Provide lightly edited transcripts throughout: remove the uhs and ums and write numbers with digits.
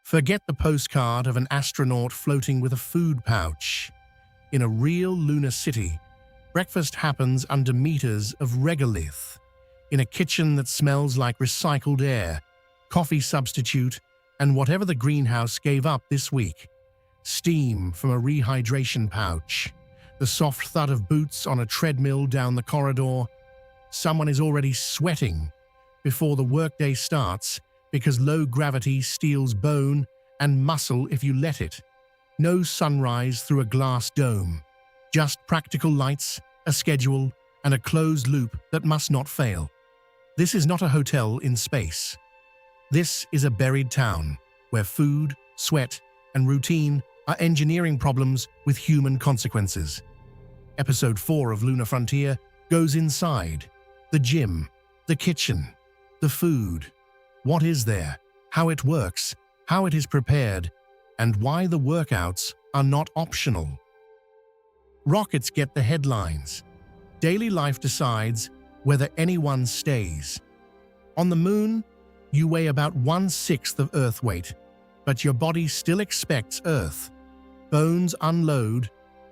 Forget the postcard of an astronaut floating with a food pouch. In a real lunar city, breakfast happens under meters of regolith, in a kitchen that smells like recycled air, coffee substitute, and whatever the greenhouse gave up this week. Steam from a rehydration pouch, the soft thud of boots on a treadmill down the corridor. Someone is already sweating before the workday starts because low gravity steals bone and muscle if you let it. No sunrise through a glass dome, just practical lights, a schedule, and a closed loop that must not fail. This is not a hotel in space. This is a buried town where food, sweat, and routine are engineering problems with human consequences. Episode 4 of Lunar Frontier goes inside. The gym, the kitchen, the food. What is there? How it works, how it is prepared, and why the workouts are not optional. Rockets get the headlines. Daily life decides whether anyone stays. On the moon, you weigh about 1/6 of Earth weight, but your body still expects Earth. Bones unload,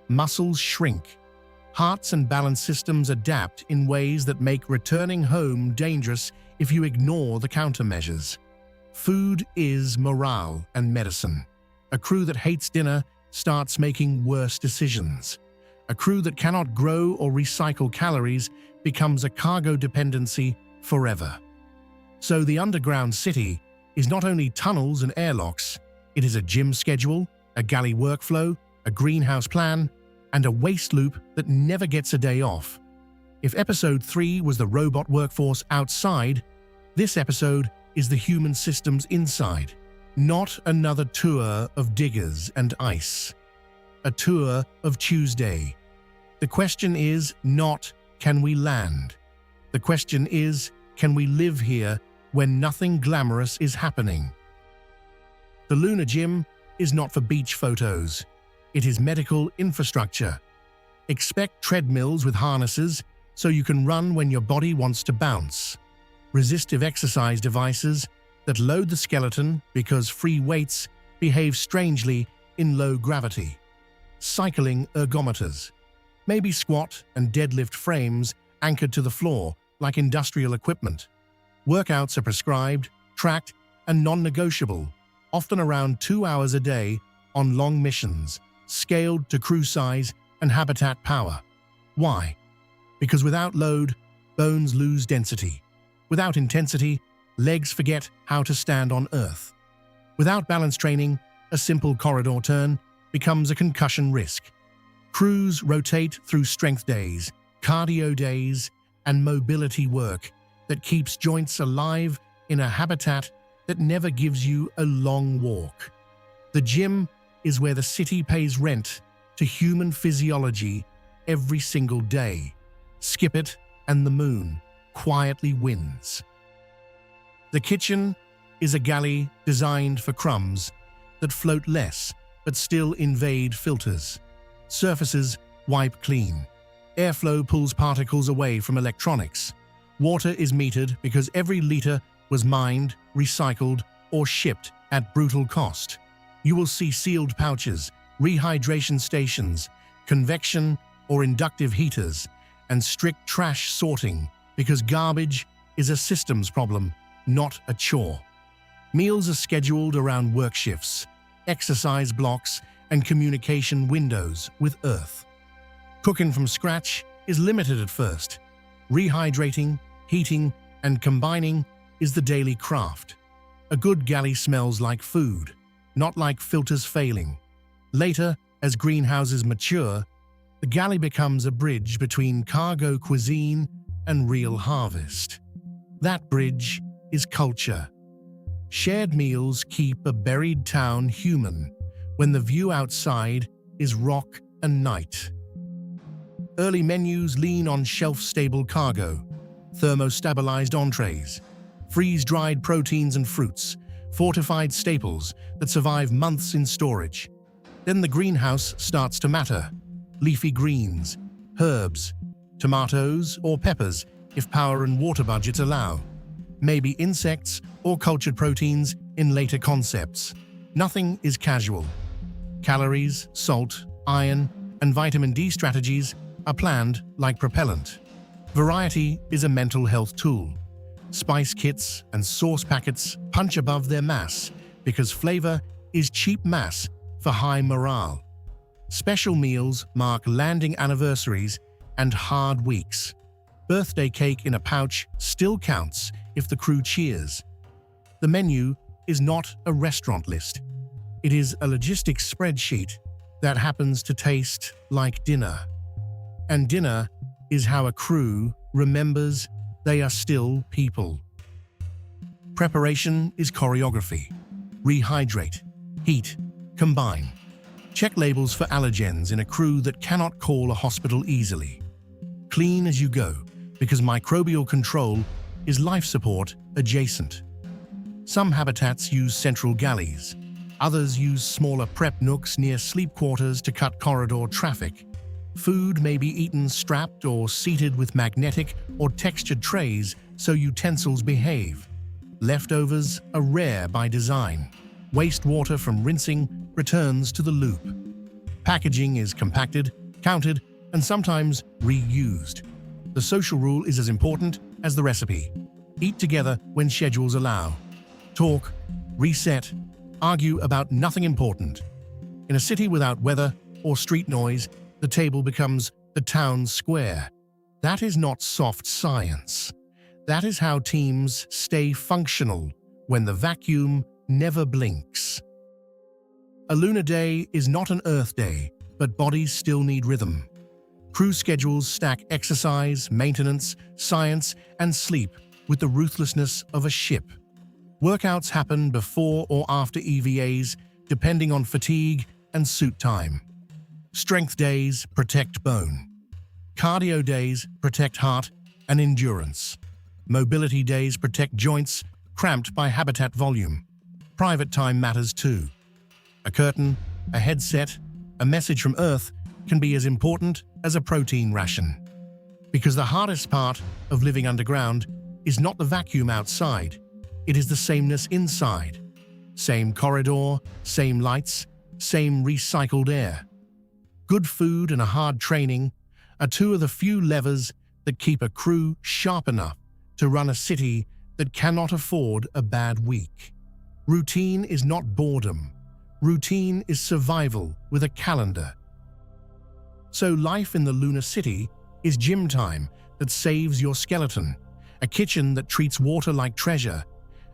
muscles shrink. Hearts and balance systems adapt in ways that make returning home dangerous if you ignore the countermeasures. Food is morale and medicine. A crew that hates dinner starts making worse decisions. A crew that cannot grow or recycle calories becomes a cargo dependency forever. So the underground city is not only tunnels and airlocks, it is a gym schedule, a galley workflow, a greenhouse plan, and a waste loop that never gets a day off. If episode 3 was the robot workforce outside, this episode is the human systems inside. Not another tour of diggers and ice. A tour of Tuesday. The question is not, can we land? The question is, can we live here when nothing glamorous is happening? The lunar gym is not for beach photos. It is medical infrastructure. Expect treadmills with harnesses so you can run when your body wants to bounce. Resistive exercise devices that load the skeleton because free weights behave strangely in low gravity. Cycling ergometers. Maybe squat and deadlift frames anchored to the floor like industrial equipment. Workouts are prescribed, tracked, and non-negotiable, often around 2 hours a day on long missions, scaled to crew size and habitat power. Why? Because without load, bones lose density. Without intensity, legs forget how to stand on Earth. Without balance training, a simple corridor turn becomes a concussion risk. Crews rotate through strength days, cardio days, and mobility work that keeps joints alive in a habitat that never gives you a long walk. The gym is where the city pays rent to human physiology every single day. Skip it, and the moon quietly wins. The kitchen is a galley designed for crumbs that float less but still invade filters. Surfaces wipe clean. Airflow pulls particles away from electronics. Water is metered because every liter was mined, recycled, or shipped at brutal cost. You will see sealed pouches, rehydration stations, convection or inductive heaters, and strict trash sorting because garbage is a systems problem, not a chore. Meals are scheduled around work shifts, exercise blocks, and communication windows with Earth. Cooking from scratch is limited at first. Rehydrating, heating, and combining is the daily craft. A good galley smells like food, not like filters failing. Later, as greenhouses mature, the galley becomes a bridge between cargo cuisine and real harvest. That bridge is culture. Shared meals keep a buried town human when the view outside is rock and night. Early menus lean on shelf-stable cargo, thermostabilized entrees, freeze-dried proteins and fruits, fortified staples that survive months in storage. Then the greenhouse starts to matter. Leafy greens, herbs, tomatoes or peppers if power and water budgets allow. Maybe insects or cultured proteins in later concepts. Nothing is casual. Calories, salt, iron, and vitamin D strategies are planned like propellant. Variety is a mental health tool. Spice kits and sauce packets punch above their mass because flavor is cheap mass for high morale. Special meals mark landing anniversaries and hard weeks. Birthday cake in a pouch still counts if the crew cheers. The menu is not a restaurant list. It is a logistics spreadsheet that happens to taste like dinner. And dinner is how a crew remembers they are still people. Preparation is choreography. Rehydrate, heat, combine. Check labels for allergens in a crew that cannot call a hospital easily. Clean as you go, because microbial control is life support adjacent. Some habitats use central galleys. Others use smaller prep nooks near sleep quarters to cut corridor traffic. Food may be eaten strapped or seated with magnetic or textured trays so utensils behave. Leftovers are rare by design. Wastewater from rinsing returns to the loop. Packaging is compacted, counted, and sometimes reused. The social rule is as important as the recipe. Eat together when schedules allow. Talk, reset, argue about nothing important. In a city without weather or street noise, the table becomes the town square. That is not soft science. That is how teams stay functional when the vacuum never blinks. A lunar day is not an Earth day, but bodies still need rhythm. Crew schedules stack exercise, maintenance, science, and sleep with the ruthlessness of a ship. Workouts happen before or after EVAs, depending on fatigue and suit time. Strength days protect bone. Cardio days protect heart and endurance. Mobility days protect joints cramped by habitat volume. Private time matters too. A curtain, a headset, a message from Earth can be as important as a protein ration. Because the hardest part of living underground is not the vacuum outside, it is the sameness inside. Same corridor, same lights, same recycled air. Good food and a hard training are two of the few levers that keep a crew sharp enough to run a city that cannot afford a bad week. Routine is not boredom. Routine is survival with a calendar. So life in the lunar city is gym time that saves your skeleton, a kitchen that treats water like treasure,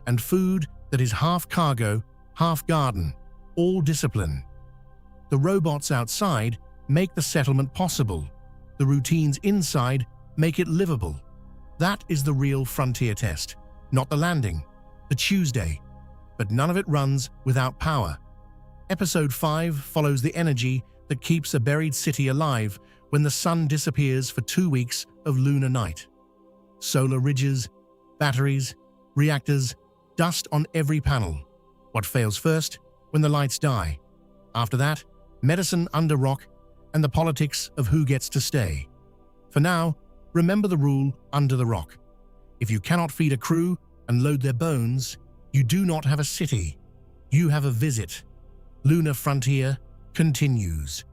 and food that is half cargo, half garden, all discipline. The robots outside make the settlement possible. The routines inside make it livable. That is the real frontier test, not the landing, the Tuesday. But none of it runs without power. Episode 5 follows the energy that keeps a buried city alive when the sun disappears for 2 weeks of lunar night. Solar ridges, batteries, reactors, dust on every panel. What fails first? When the lights die. After that, medicine under rock and the politics of who gets to stay. For now, remember the rule under the rock. If you cannot feed a crew and load their bones, you do not have a city. You have a visit. Lunar Frontier continues.